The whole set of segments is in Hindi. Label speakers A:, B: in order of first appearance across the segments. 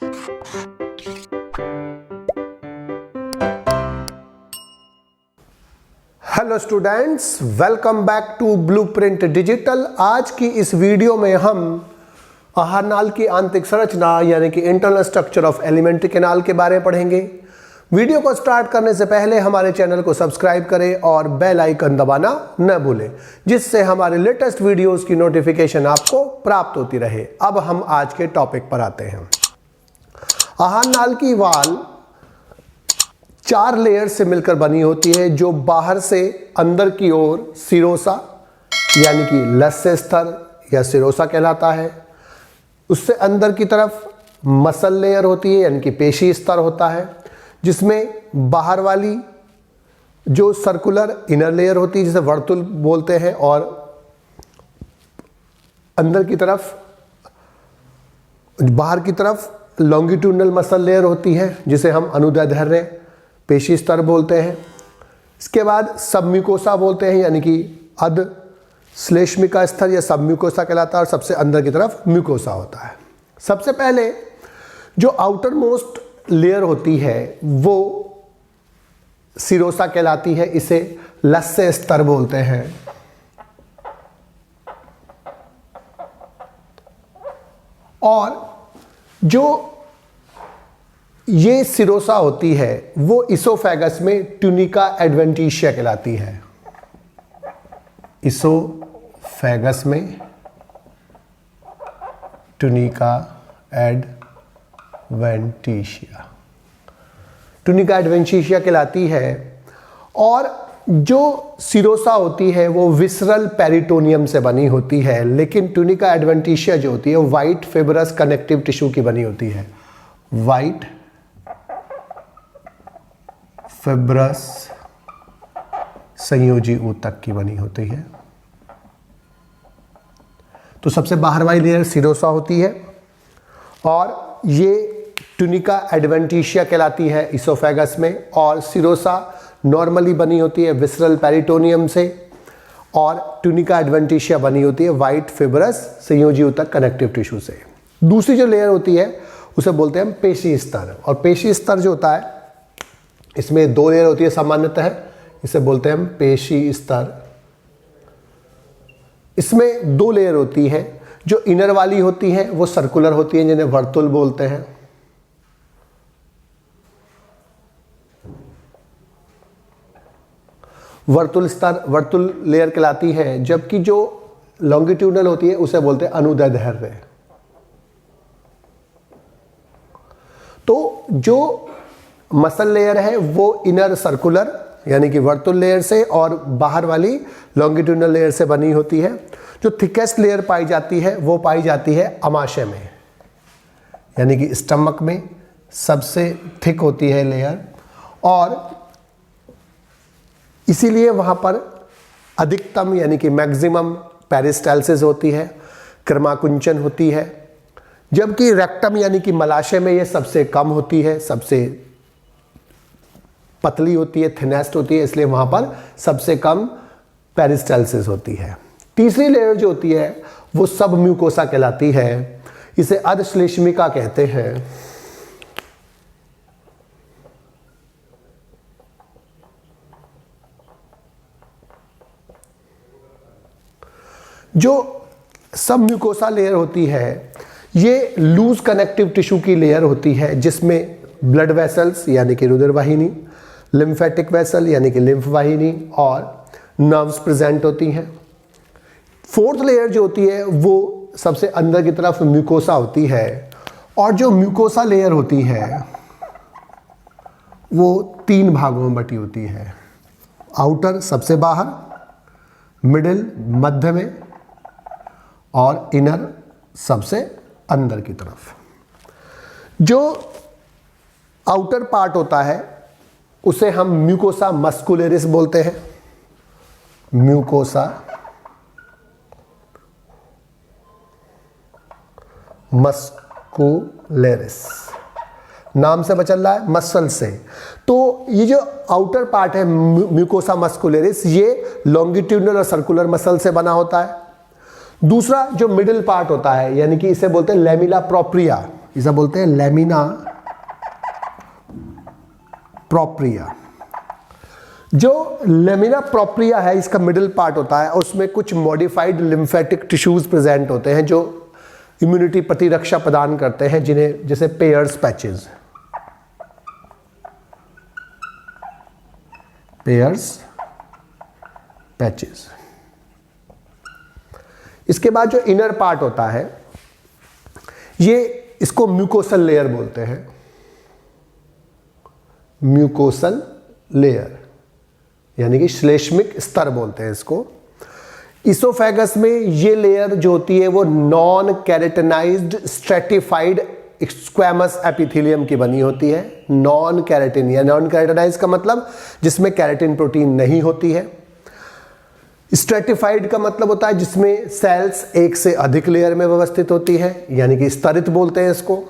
A: Hello students, welcome back to Blueprint Digital. आज की इस वीडियो में हम आहार नाल की आंतरिक संरचना यानी कि internal structure of alimentary canal के बारे में पढ़ेंगे। वीडियो को स्टार्ट करने से पहले हमारे चैनल को सब्सक्राइब करें और बेल आइकन दबाना न भूलें, जिससे हमारे लेटेस्ट वीडियोस की नोटिफिकेशन आपको प्राप्त होती रहे। अब हम आज के टॉपिक पर आते हैं। आहार नाल की वाल 4 लेयर से मिलकर बनी होती है, जो बाहर से अंदर की ओर सिरोसा यानी कि लस्य स्तर या सिरोसा कहलाता है। उससे अंदर की तरफ मसल लेयर होती है यानी कि पेशी स्तर होता है, जिसमें बाहर वाली जो सर्कुलर इनर लेयर होती है जिसे वर्तुल बोलते हैं, और अंदर की तरफ बाहर की तरफ लॉन्गिट्यूडनल मसल लेयर होती है जिसे हम अनुदैर्ध्य पेशी स्तर बोलते हैं। इसके बाद सबम्यूकोसा बोलते हैं यानी कि अध श्लेष्मिका स्तर या सबम्यूकोसा कहलाता है, और सबसे अंदर की तरफ म्यूकोसा होता है। सबसे पहले जो आउटर मोस्ट लेयर होती है वो सिरोसा कहलाती है, इसे लस्य स्तर बोलते हैं। और जो ये सिरोसा होती है वो इसोफेगस में ट्यूनिका एडवेंटिशिया कहलाती है। इसोफेगस में ट्यूनिका एडवेंटिशिया कहलाती है। और जो सिरोसा होती है वो विसरल पेरिटोनियम से बनी होती है, लेकिन ट्यूनिका एडवेंटिशिया जो होती है वो वाइट फिब्रस कनेक्टिव टिश्यू की बनी होती है। वाइट फिब्रस संयोजी ऊतक की बनी होती है। तो सबसे बाहर वाली लेयर सिरोसा होती है और ये ट्यूनिका एडवेंटिशिया कहलाती है इसोफेगस में। और सिरोसा नॉर्मली बनी होती है विसरल पेरिटोनियम से, और ट्यूनिका एडवेंटिशिया बनी होती है वाइट फिब्रस संयोजी ऊतक कनेक्टिव टिश्यू से। दूसरी जो लेयर होती है उसे बोलते हैं हम पेशी स्तर। और पेशी स्तर जो होता है इसमें 2 लेयर होती है सामान्यतः, इसे बोलते हैं हम पेशी स्तर। इसमें 2 लेयर होती है। जो इनर वाली होती है वो सर्कुलर होती है, जिन्हें वर्तुल बोलते हैं। वर्तुल स्तर वर्तुल लेयर कहलाती है, जबकि जो लॉन्गिट्यूडनल होती है उसे बोलते हैं अनुदैर्ध्य। तो जो मसल लेयर है वो इनर सर्कुलर यानी कि वर्तुल लेयर से और बाहर वाली लॉन्गिट्यूडनल लेयर से बनी होती है। जो थिकेस्ट लेयर पाई जाती है वो पाई जाती है अमाशय में, यानी कि स्टमक में सबसे थिक होती है लेयर, और इसीलिए वहाँ पर अधिकतम यानी कि मैक्सिमम पेरिस्टाल्सिस होती है, क्रमाकुंचन होती है। जबकि रेक्टम यानी कि मलाशय में ये सबसे कम होती है, सबसे पतली होती है, थिनेस्ट होती है, इसलिए वहाँ पर सबसे कम पेरिस्टाल्सिस होती है। तीसरी लेयर जो होती है वो सब म्यूकोसा कहलाती है, इसे अर्धश्लेष्मिका कहते हैं। जो सब म्यूकोसा लेयर होती है ये लूज कनेक्टिव टिश्यू की लेयर होती है, जिसमें ब्लड वेसल्स यानी कि रुधिर वाहिनी, लिम्फेटिक वेसल यानी कि लिम्फ वाहिनी और नर्व्स प्रेजेंट होती हैं। 4th लेयर जो होती है वो सबसे अंदर की तरफ म्यूकोसा होती है, और जो म्यूकोसा लेयर होती है वो 3 भागों में बटी होती है। आउटर सबसे बाहर, मिडिल मध्य में, और इनर सबसे अंदर की तरफ। जो आउटर पार्ट होता है उसे हम म्यूकोसा मस्कुलरिस बोलते हैं। म्यूकोसा मस्कुलरिस नाम से बचल रहा है, मसल से। तो ये जो आउटर पार्ट है म्यूकोसा मस्कुलरिस, ये लॉन्गिट्यूडनल और सर्कुलर मसल से बना होता है। दूसरा जो मिडिल पार्ट होता है यानी कि इसे बोलते हैं लैमिला प्रोप्रिया, इसे बोलते हैं लैमिना प्रोप्रिया। जो लेमिना प्रोप्रिया है, इसका मिडिल पार्ट होता है, उसमें कुछ मॉडिफाइड लिम्फेटिक टिश्यूज प्रेजेंट होते हैं जो इम्यूनिटी प्रतिरक्षा प्रदान करते हैं, जिन्हें जैसे पेयर्स पैचेस, पेयर्स पैचेस। इसके बाद जो इनर पार्ट होता है, ये इसको म्यूकोसल लेयर बोलते हैं, म्यूकोसल लेयर यानी कि श्लेष्मिक स्तर बोलते हैं इसको। इसोफेगस में ये लेयर जो होती है वो non keratinised stratified squamous epithelium की बनी होती है। नॉन कैरेटिन या नॉन कैरेटिनाइज का मतलब जिसमें कैरेटिन प्रोटीन नहीं होती है। स्ट्रेटिफाइड का मतलब होता है जिसमें सेल्स एक से अधिक लेयर में व्यवस्थित होती है, यानी कि स्तरित बोलते हैं इसको।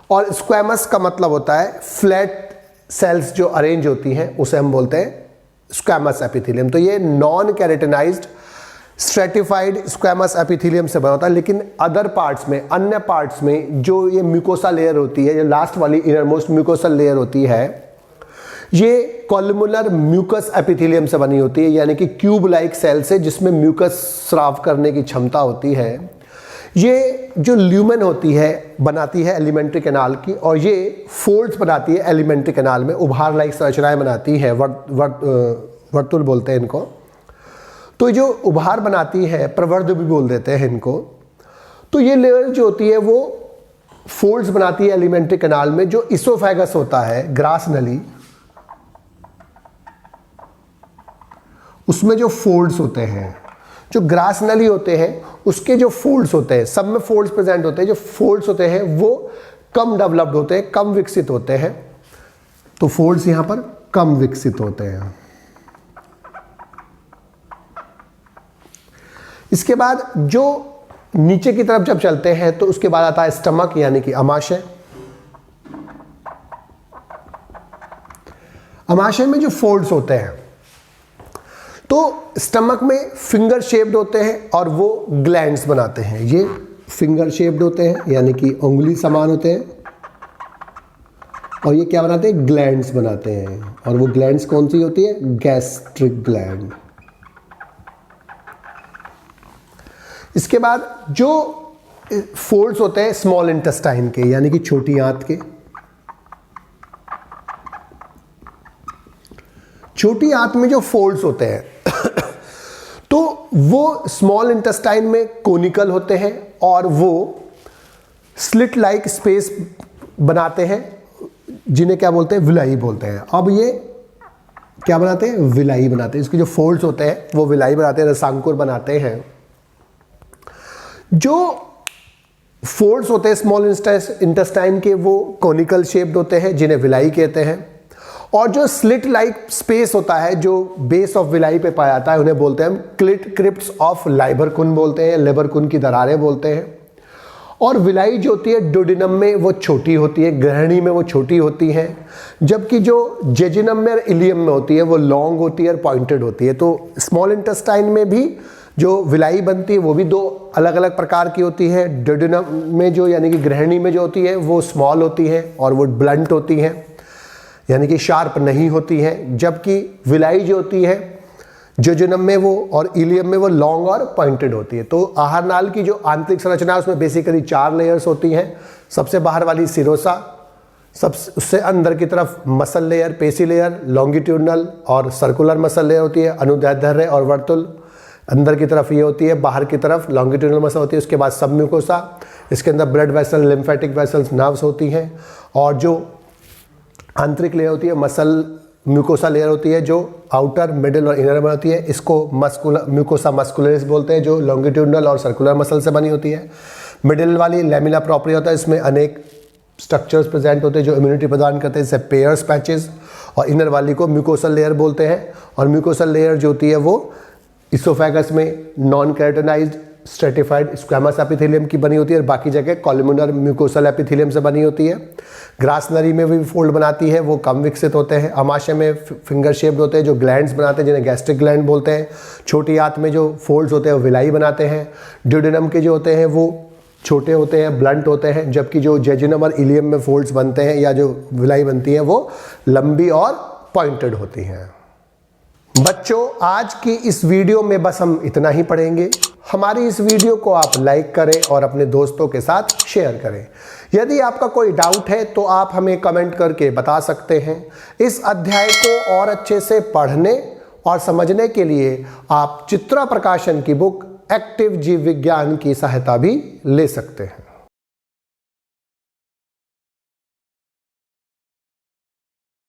A: और स्क्वैमस का मतलब होता है फ्लैट सेल्स जो अरेंज होती हैं, उसे हम बोलते हैं स्क्वैमस एपिथेलियम। तो ये non keratinised stratified squamous epithelium से बना होता है। लेकिन अदर पार्ट्स में, अन्य पार्ट्स में जो ये म्यूकोसा लेयर होती है, ये लास्ट वाली इनरमोस्ट म्यूकोसल लेयर होती है, ये कॉलमुलर म्यूकस एपिथेलियम से बनी होती है, यानी कि क्यूब लाइक सेल से जिसमें म्यूकस स्राव करने की क्षमता होती है। ये जो ल्यूमेन होती है बनाती है एलिमेंट्री कैनाल की, और ये फोल्ड्स बनाती है एलिमेंट्री कैनाल में, उभार लाइक संरचनाएं बनाती है, वर्तुल बोलते हैं इनको। तो जो उभार बनाती है, प्रवर्ध भी बोल देते हैं इनको। तो ये लेयर जो होती है वो फोल्ड्स बनाती है एलिमेंट्री कैनाल में। जो इसोफेगस होता है, ग्रास नली, उसमें जो फोल्ड्स होते हैं, जो ग्रास नली होते हैं, उसके जो फोल्ड्स होते हैं, सब में फोल्ड्स प्रेजेंट होते हैं। जो फोल्ड्स होते हैं वो कम डेवलप्ड होते हैं, कम विकसित होते हैं। तो फोल्ड्स यहां पर कम विकसित होते हैं। इसके बाद जो नीचे की तरफ जब चलते हैं तो उसके बाद आता है स्टमक यानी कि अमाशय। अमाशय में जो फोल्ड्स होते हैं, तो स्टमक में फिंगर शेप्ड होते हैं और वो ग्लैंड्स बनाते हैं। ये फिंगर शेप्ड होते हैं यानी कि उंगली समान होते हैं, और ये क्या बनाते हैं? ग्लैंड्स बनाते हैं। और वो ग्लैंड्स कौन सी होती है? Gastric gland. इसके बाद जो फोल्ड्स होते हैं स्मॉल इंटेस्टाइन के, यानी कि छोटी आंत के। छोटी आंत में जो फोल्ड्स होते हैं तो वो स्मॉल इंटेस्टाइन में कोनिकल होते हैं और वो स्लिट लाइक स्पेस बनाते हैं, जिन्हें क्या बोलते हैं? विलाई बोलते हैं। अब ये क्या बनाते हैं? विलाई बनाते हैं। इसके जो फोल्ड्स होते हैं वो विलाई बनाते हैं, रसांकुर बनाते हैं। जो फोल्ड्स होते हैं स्मॉल इंटेस्टाइन के, वो कोनिकल शेप्ड होते हैं, जिन्हें विलाई कहते हैं। और जो स्लिट लाइक स्पेस होता है जो बेस ऑफ विलाई पे पाया जाता है, उन्हें बोलते हैं हम क्रिप्ट्स ऑफ लाइबरकुन बोलते हैं, लेबरकुन की दरारें बोलते हैं। और विलाई जो होती है डोडिनम में वो छोटी होती है, ग्रहणी में वो छोटी होती है, जबकि जो जेजिनम में और इलियम में होती है वो लॉन्ग होती है और पॉइंटेड होती है। तो स्मॉल इंटेस्टाइन में भी जो विलाई बनती है वो भी दो अलग अलग प्रकार की होती है। डोडिनम में जो यानी कि ग्रहणी में जो होती है वो स्मॉल होती है और वो ब्लंट होती है, यानी कि शार्प नहीं होती है, जबकि विलाई जो होती है जेजुनम में वो और इलियम में वो लॉन्ग और पॉइंटेड होती है। तो आहार नाल की जो आंतरिक संरचना है उसमें बेसिकली 4 लेयर्स होती हैं। सबसे बाहर वाली सिरोसा, उससे अंदर की तरफ मसल लेयर, पेशी लेयर, लॉन्गिट्यूडनल और सर्कुलर मसल लेयर होती है, अनुदैर्ध्य और वर्तुल। अंदर की तरफ ये होती है, बाहर की तरफ लॉन्गिट्यूडनल मसल होती है। उसके बाद सबम्यूकोसा, इसके अंदर blood vessel, lymphatic vessels, nerves होती हैं। और जो आंतरिक लेयर होती है मसल म्यूकोसा लेयर होती है, जो आउटर, मिडिल और इनर में होती है। इसको म्यूकोसा मस्कुलरिस बोलते हैं, जो लॉन्गिट्यूडनल और सर्कुलर मसल से बनी होती है। मिडिल वाली लैमिना प्रोप्रिया होता है, इसमें अनेक स्ट्रक्चर्स प्रेजेंट होते हैं जो इम्यूनिटी प्रदान करते हैं, जैसे पेयर्स पैचेस। और इनर वाली को म्यूकोसल लेयर बोलते हैं। और म्यूकोसल लेयर जो होती है वो इसोफेगस में non keratinised stratified squamous epithelium की बनी होती है और बाकी जगह कॉलमुलर म्यूकोसल एपिथेलियम से बनी होती है। ग्रास नली में भी फोल्ड बनाती है, वो कम विकसित होते हैं। अमाशय में फिंगर शेप्ड होते हैं जो ग्लैंड्स बनाते हैं, जिन्हें गैस्ट्रिक ग्लैंड बोलते हैं। छोटी आंत में जो फोल्ड्स होते हैं वो विलाई बनाते हैं। ड्यूडेनम के जो होते हैं वो छोटे होते हैं, ब्लंट होते हैं, जबकि जो जेजुनम और इलियम में फोल्ड्स बनते हैं या जो विलाई बनती है वो लंबी और पॉइंटेड होती हैं। बच्चों, आज की इस वीडियो में बस हम इतना ही पढ़ेंगे। हमारी इस वीडियो को आप लाइक करें और अपने दोस्तों के साथ शेयर करें। यदि आपका कोई डाउट है तो आप हमें कमेंट करके बता सकते हैं। इस अध्याय को और अच्छे से पढ़ने और समझने के लिए आप चित्रा प्रकाशन की बुक एक्टिव जीव विज्ञान की सहायता भी ले सकते हैं।